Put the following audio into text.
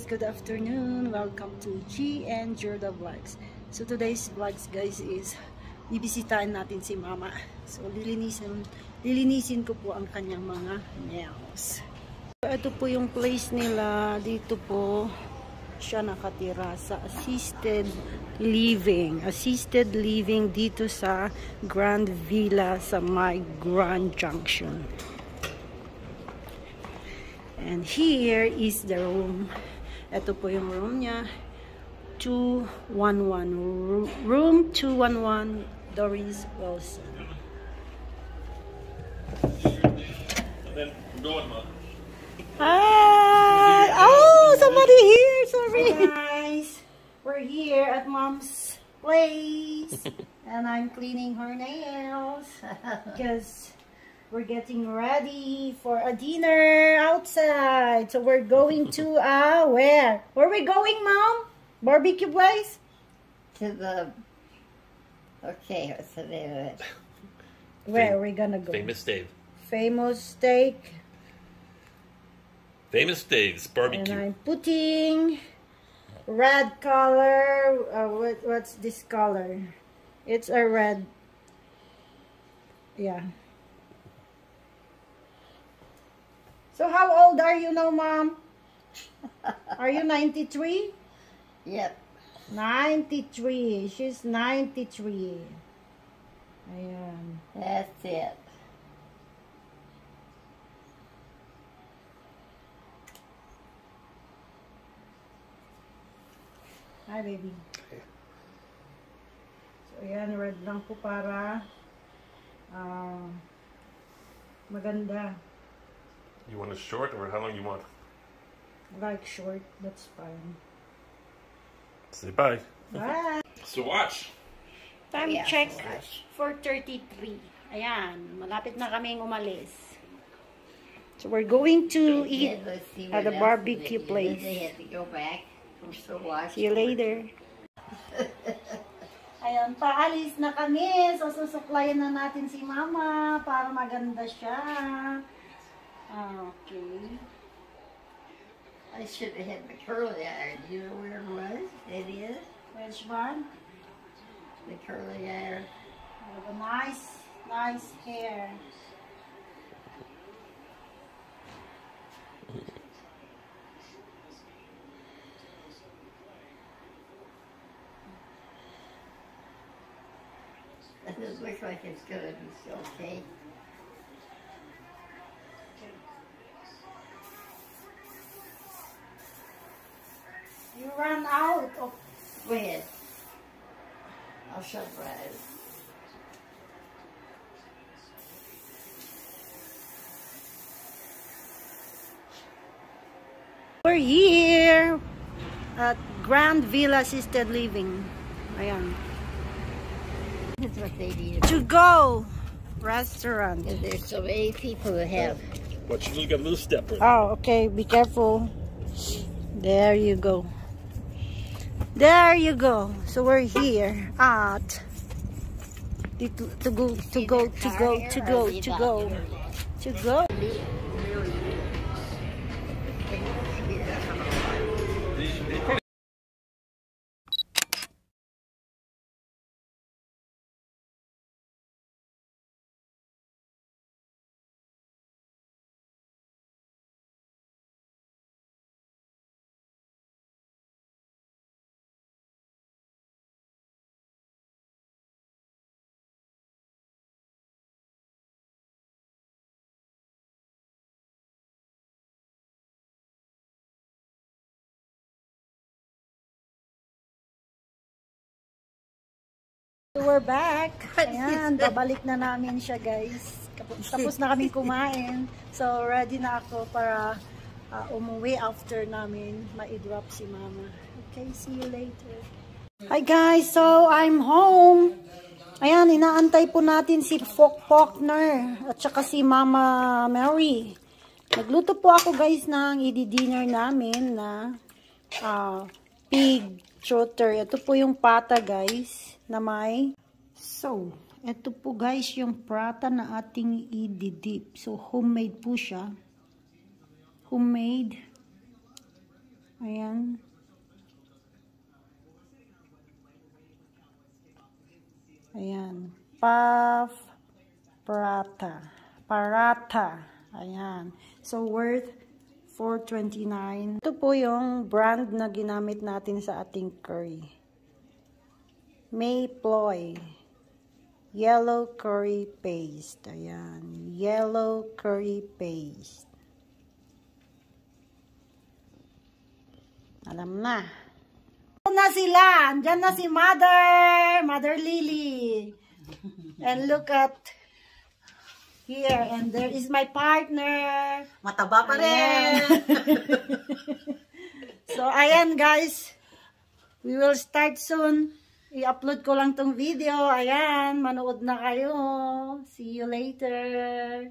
good afternoon. Welcome to G and Jorda Vlogs. So today's vlogs guys is bibisitahin natin si Mama. So lilinisin ko po ang kanyang mga nails. So ito po yung place nila. Dito po siya nakatira sa assisted living. Assisted living dito sa Grand Villa sa may Grand Junction. And here is the room. Ito po yung room niya. 211. Room 211, Doris Wilson. Then go on, Ma. Hi! Oh, somebody here! Sorry, guys. We're here at Mom's place. And I'm cleaning her nails. Because we're getting ready for a dinner outside. So we're going to where? Where are we going, Mom? Barbecue place? To the... Okay, what's the name of it? Where are we gonna go? Famous Dave. Famous Steak. Famous Dave's barbecue. And I'm putting red color. What's this color? It's a red. Yeah. So how old are you now, Mom? Are you 93? Yep. 93. She's 93. Ayan. That's it. Hi, baby. So, ayan. Red lang po para maganda. You want a short or how long you want? Like short. That's fine. Say bye. Bye. So watch. Time Yeah, check. watch. 4:33. Ayan. Malapit na kaming umalis. So, we're going to eat Let's see at what the else barbecue they did. place. They had to go back. We're still watching. See you later. Ayan, paalis na kami. So, susuklayan na natin si Mama para maganda siya. Okay. I should have had my curly iron. Do you know where it was? It is. Which one? The curly iron. With a nice hair. It doesn't look like it's gonna be so okay. You ran out of... Go ahead. I'll shut right. We're here at Grand Villa Assisted Living. Ayan. That's what they need. To go restaurant. Because there's so many people that have. Watch, you got a little step in. Oh, okay. Be careful. There you go. There you go. So we're here at to go. So we're back. Ayan, babalik na namin siya guys. Tapos na kaming kumain. So ready na ako para umuwi after namin ma-drop si Mama. Okay, see you later. Hi guys, so I'm home. Ayan, inaantay po natin si Faulkner at saka si Mama Mary. Nagluto po ako guys ng i-dinner namin na pig trotter. Ito po yung pata guys na may. So, ito po guys yung prata na ating i-dip. So, homemade po siya. Homemade. Ayan. Ayan. Puff Paratha. Ayan. So, worth $4.29. Ito po yung brand na ginamit natin sa ating curry. Mayploy. Yellow curry paste. Ayan. Yellow curry paste. Alam na. Na sila. Andyan na si Mother Lily. And look at here. And there is my partner. Mataba pa rin. So, ayan guys. We will start soon. I-upload ko lang tong video. Ayan. Manood na kayo. See you later.